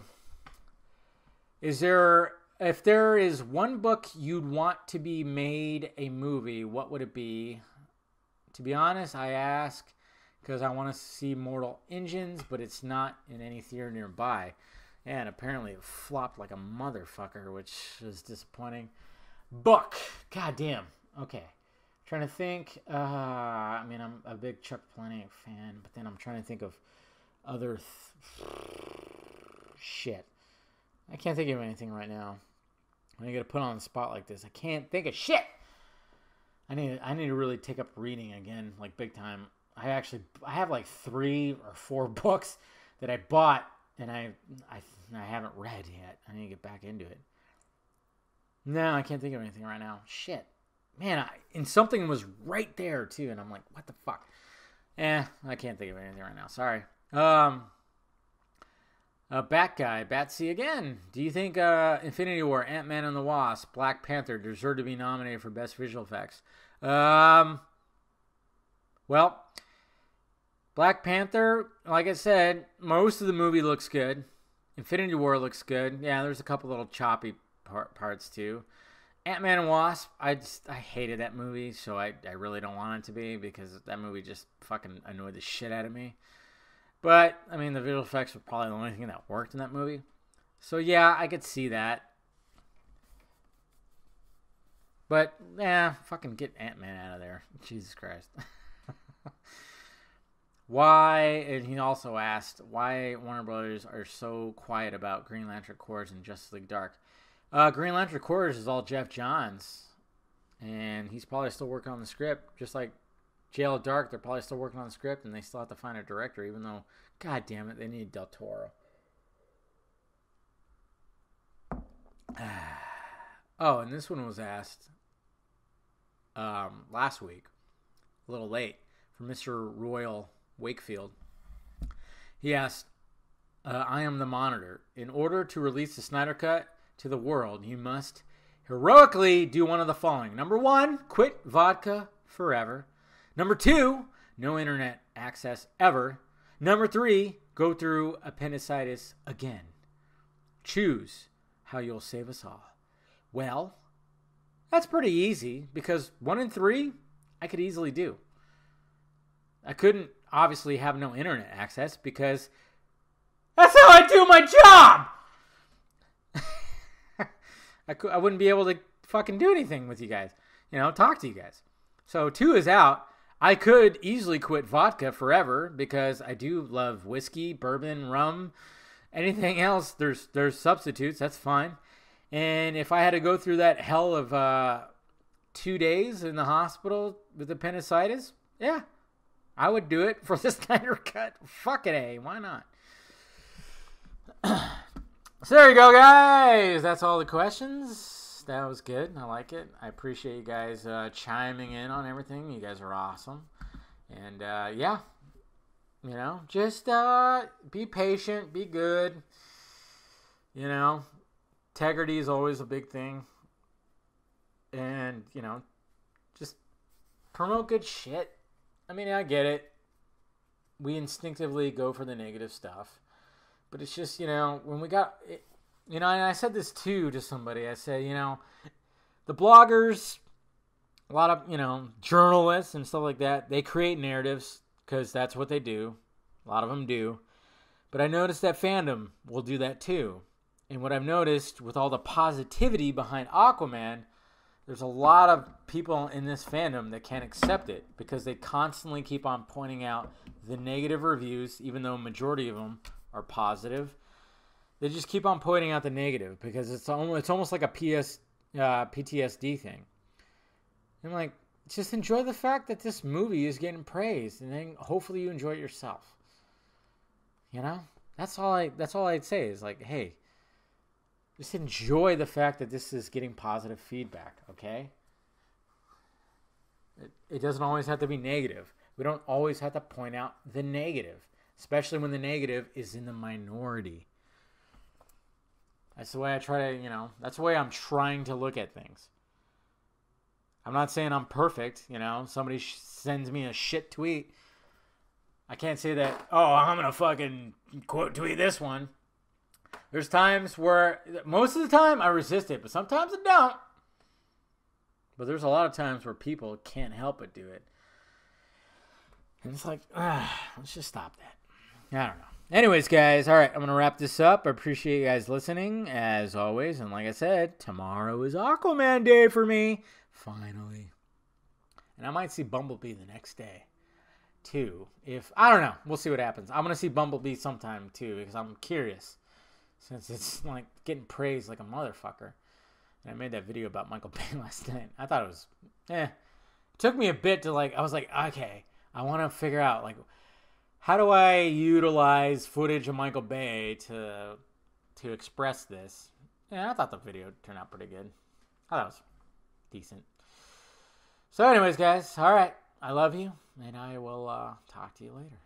If there is one book you'd want to be made a movie, what would it be? To be honest, I ask because I want to see Mortal Engines, but it's not in any theater nearby. And apparently it flopped like a motherfucker, which is disappointing. Book. God damn. Okay. Trying to think. I'm a big Chuck Palahniuk fan, but then I'm trying to think of other shit. I can't think of anything right now. When you get put on the spot like this, I can't think of shit. I need to really take up reading again, like big time. I have like 3 or 4 books that I bought and I haven't read yet. I need to get back into it. No, I can't think of anything right now. Shit. Man, and something was right there too, and I'm like, what the fuck? I can't think of anything right now. Sorry. Bat Guy, Batsy again. Do you think Infinity War, Ant-Man and the Wasp, Black Panther deserve to be nominated for Best Visual Effects? Well, Black Panther, like I said, most of the movie looks good. Infinity War looks good. Yeah, there's a couple little choppy parts too. Ant-Man and Wasp, I hated that movie, so I really don't want it to be because that movie just fucking annoyed the shit out of me. But, I mean, the visual effects were probably the only thing that worked in that movie. So, yeah, I could see that. But, fucking get Ant-Man out of there. Jesus Christ. Why, and he also asked, why Warner Brothers are so quiet about Green Lantern Corps and Justice League Dark. Green Lantern Corps is all Jeff Johns, and he's probably still working on the script. Just like Jail of Dark, they're probably still working on the script, and they still have to find a director, even though, god damn it, they need Del Toro. Oh, and this one was asked last week, a little late, from Mr. Royal Wakefield. He asked, I am the Monitor. In order to release the Snyder Cut to the world, you must heroically do one of the following. Number 1, quit vodka forever. Number 2, no internet access ever. Number 3, go through appendicitis again. Choose how you'll save us all. Well, that's pretty easy because 1 and 3, I could easily do. I couldn't obviously have no internet access because that's how I do my job. I wouldn't be able to fucking do anything with you guys. Talk to you guys. So 2 is out. I could easily quit vodka forever because I do love whiskey, bourbon, rum, anything else. There's substitutes. That's fine. And if I had to go through that hell of 2 days in the hospital with appendicitis, yeah, I would do it for the Snyder Cut. Fuck it, A. Why not? So there you go, guys. That's all the questions. That was good. I like it. I appreciate you guys chiming in on everything. You guys are awesome. And, yeah, just be patient. Be good. Integrity is always a big thing. And, just promote good shit. I mean, I get it. We instinctively go for the negative stuff. But it's just, when we got, and I said this too to somebody. I said, the bloggers, a lot of, journalists and stuff like that, they create narratives because that's what they do. A lot of them do. But I noticed that fandom will do that too. And what I've noticed with all the positivity behind Aquaman, there's a lot of people in this fandom that can't accept it because they constantly keep on pointing out the negative reviews, even though a majority of them are positive. They just keep on pointing out the negative because it's almost like a PTSD thing. And like, just enjoy the fact that this movie is getting praised, and then hopefully you enjoy it yourself. That's all I'd say is like, hey, just enjoy the fact that this is getting positive feedback, okay? It doesn't always have to be negative. We don't always have to point out the negative, especially when the negative is in the minority. That's the way I try to, that's the way I'm trying to look at things. I'm not saying I'm perfect, Somebody sends me a shit tweet. I can't say that, I'm going to fucking quote tweet this one. There's times where, most of the time, I resist it, but sometimes I don't. But there's a lot of times where people can't help but do it. And it's like, let's just stop that. I don't know. Anyways, guys, all right, I'm going to wrap this up. I appreciate you guys listening, as always. And like I said, tomorrow is Aquaman Day for me. Finally. And I might see Bumblebee the next day, too. I don't know. We'll see what happens. I'm going to see Bumblebee sometime, too, because I'm curious. Since it's like getting praised like a motherfucker. And I made that video about Michael Bay last night. I thought it was, It took me a bit to I was like, okay, I want to figure out, how do I utilize footage of Michael Bay to express this? Yeah, I thought the video turned out pretty good. I thought it was decent. So anyways, guys, all right. I love you, and I will talk to you later.